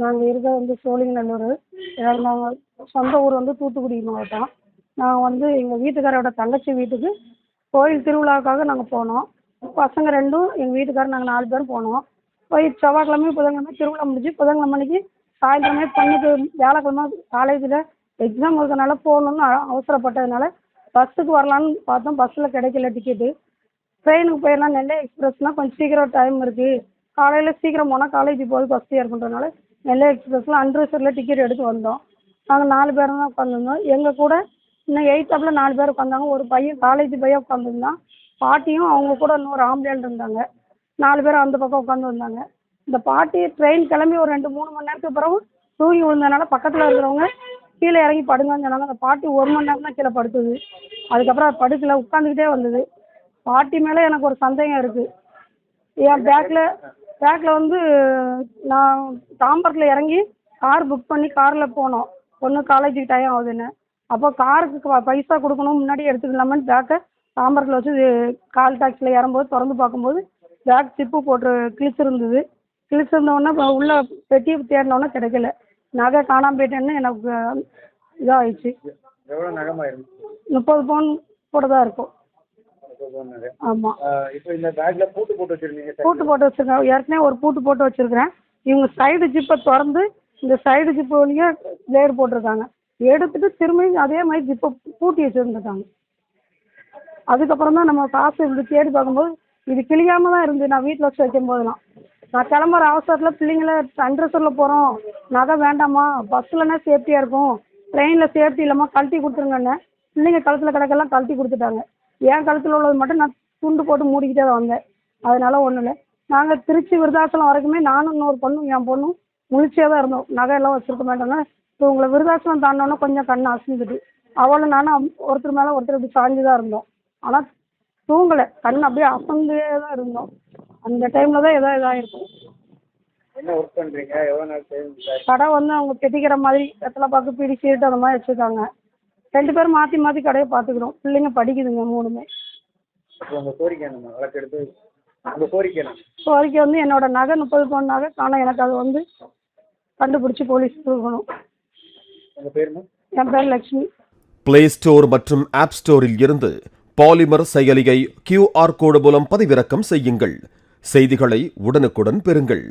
நாங்கள் இருக்கிறது வந்து சோழிங்கநல்லூர். நாங்கள் சொந்த ஊர் வந்து தூத்துக்குடி மாவட்டம். நான் வந்து எங்கள் வீட்டுக்காரோட தங்கச்சி வீட்டுக்கு கோயில் திருவிழாவுக்காக நாங்கள் போனோம். பசங்க 2ம் எங்கள் வீட்டுக்காரர் நாங்கள் 4 பேரும் போனோம். போய் செவ்வாய்க்கிழமை புதன்கிழமை திருவிழா முடிஞ்சு புதன்கிழமை அன்னைக்கு சாயந்தரமே பொண்ணுக்கு வியாழக்கிழமை காலேஜில் எக்ஸாம் இருக்கிறதுனால போகணுன்னு அவசரப்பட்டதுனால பஸ்ஸுக்கு வரலான்னு பார்த்தோம். பஸ்ஸில் கிடைக்கல டிக்கெட்டு. ட்ரெயினுக்கு போயிடலாம், நெல்லை எக்ஸ்பிரஸ்னால் கொஞ்சம் சீக்கிரம் டைம் இருக்குது. காலையில் சீக்கிரம் போனால் காலேஜ் போய் பஸ் ஏற்பன்றதுனால நெல்லை எக்ஸ்பிரஸில் அன்ரிசர்வில் டிக்கெட் எடுத்து வந்தோம். நாங்கள் 4 பேரும் தான் உட்காந்துருந்தோம். எங்கள் கூட இன்னும் 8ஆப்பில் 4 பேர் உட்காந்தாங்க. ஒரு பையன் காலேஜ் பையன் உட்காந்துருந்தான். பாட்டியும் அவங்க கூட இன்னொரு ஆம்பளையாள் இருந்தாங்க. 4 பேரும் அந்த பக்கம் உட்காந்து வந்தாங்க. இந்த பாட்டி ட்ரெயின் கிளம்பி ஒரு 2-3 மணி நேரத்துக்கு பிறகு தூங்கி விழுந்ததுனால பக்கத்தில் இருக்கிறவங்க கீழே இறங்கி படுங்கன்னு சொன்னாங்க. அந்த பாட்டி 1 மணி நேரம் தான் கீழே படுத்துது. அதுக்கப்புறம் அது படுக்கல, உட்காந்துக்கிட்டே வந்தது. பாட்டி மேலே எனக்கு ஒரு சந்தேகம் இருக்குது. என் பேக்கில் வந்து நான் தாம்பரத்தில் இறங்கி கார் புக் பண்ணி காரில் போனோம். பொண்ணு காலேஜுக்கு டைம் ஆகுதுன்னு. அப்போ காருக்கு பைசா கொடுக்கணும், முன்னாடியே எடுத்துக்கலாமான்னு பேக்கை தாம்பரத்தில் வச்சு கால் டாக்ஸியில் ஏறும்போது திறந்து பார்க்கும்போது பேக் ஜிப்பு போட்டு கிழிச்சிருந்தது. கிழிச்சிருந்தோடனே உள்ள பெட்டி தேடினோடனே கிடைக்கல. நகை காணாமல் போயிட்டேன்னு எனக்கு இதாகிடுச்சு. 30 பவுன் கூட தான் இருக்கும். ஆமாம். பூட்டு போட்டு வச்சுருக்கேன். ஏற்கனவே ஒரு பூட்டு போட்டு வச்சுருக்கிறேன். இவங்க சைடு ஜிப்பை திறந்து இந்த சைடு ஜிப்பு வழியாக பிளேடு போட்டிருக்காங்க. எடுத்துட்டு திரும்பி அதே மாதிரி ஜிப்பை பூட்டி வச்சுருந்துருக்காங்க. அதுக்கப்புறம் தான் நம்ம காசு இப்படி தேடி பார்க்கும்போது இது கிளியாமல் தான் இருந்து நான் வீட்டில் வச்சு வைக்கும் போதெல்லாம். நான் கிளம்புற அவசரத்தில் பிள்ளைங்கள அன்ரிசர்வில் போகிறோம், நகை வேண்டாமா, பஸ்ஸில்னா சேஃப்டியாக இருக்கும், ட்ரெயினில் சேஃப்டி இல்லாமா, கழட்டி கொடுத்துருங்கன்னு பிள்ளைங்க கழுத்தில் கிடக்கெல்லாம் கழட்டி கொடுத்துட்டாங்க. என் கழுத்தில் உள்ளது மட்டும் நான் துண்டு போட்டு மூடிக்கிட்டே தான் வந்தேன். அதனால ஒன்றும் இல்லை. நாங்கள் திருச்சி விருதாச்சலம் வரைக்குமே நானும் இன்னொரு பொண்ணும் என் பொண்ணும் முழிச்சே தான் இருந்தோம். நகையெல்லாம் வச்சுருக்க மாட்டோம்னா இப்போ உங்களை விருதாச்சலம் தாண்டோன்னா கொஞ்சம் கண்ணு அசந்துட்டு அவளும் நானும் ஒருத்தர் மேலே ஒருத்தர் இப்படி சாஞ்சு தான் இருந்தோம். ஆனால் தூங்கலை, கண் அப்படியே அசந்தே தான் இருந்தோம். அந்த டைமில் தான் இதாகிருக்கும். கடை வந்து அவங்க கெட்டிக்கிற மாதிரி வெத்தலை பாக்கு பீடி சீட்டு அந்த மாதிரி வச்சுருக்காங்க. 2 பேரும் மாற்றி மாற்றி கடையை பார்த்துக்கிறோம். பிள்ளைங்க படிக்குதுங்க 3மே. கோரிக்கை வந்து என்னோட நகை 30 பவுன் நகை காணோம். எனக்கு அது வந்து கண்டுபிடிச்சி போலீஸ் கொடுக்கணும். என் பேர் லட்சுமி. பிளே ஸ்டோர் மற்றும் ஆப் ஸ்டோரில் இருந்து பாலிமர் செயலியை QR கோடு மூலம் பதிவிறக்கம் செய்யுங்கள். செய்திகளை உடனுக்குடன் பெறுங்கள்.